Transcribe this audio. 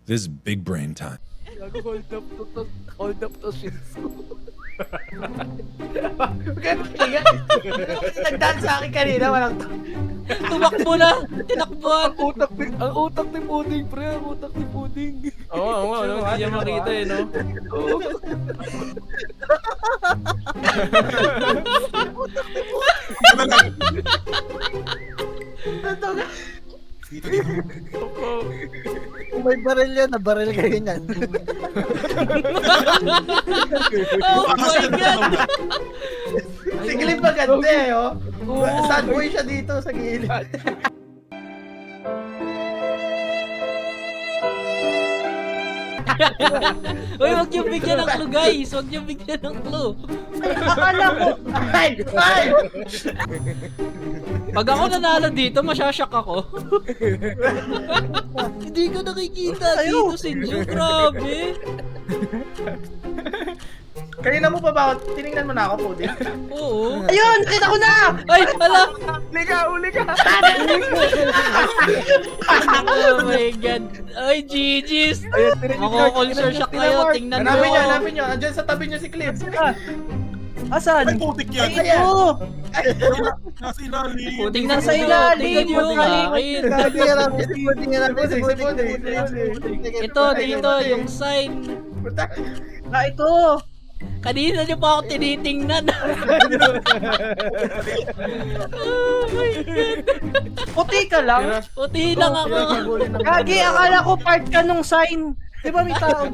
This is big brain time. Hold up to Shinsu. Kaya, nagdaan sa akin kanina, walang Tumakbo na! Tinakbuhan! ang utak ni Puding, pre, ang utak ni Puding. Oo, hindi niya makita eh, no? Kung may baril yan, nabaril kayo niyan. Oh my God! Si Clip maganda eh, oh. Sad boy siya dito sa gilid. Uy, huwag niyo bigyan ng clue, guys! Huwag niyo bigyan ng clue! Akala ko, Ay! Ay! Pag ako nanalo dito, masyashock ako. Hindi ko nakikita dito, Sinjo. Grabe! Kanina mo pa ba ako? Tinignan mo na ako, Puding. Oo. ayun, nakita ko na! Ay, hala! Uli ka! Oh my God! Ay, GG's! Mako-culture shock kayo, tingnan nyo. Hanapin nyo. Andyan sa tabi nyo si Clip. Asan? Ay, putik yan. Ito! Nasa ilalim. Puting nasa Nasa ilalim, tingnan nyo ang akin. Gabi, harap si Puding, harap si Puding. Ito, dito, yung sign. Ah, ito! Kanina nyo pa ako tinitingnan. Oh my God! Puti ka lang? Puti lang ako. Gagi, akala ko part ka nung sign. Di ba may tao?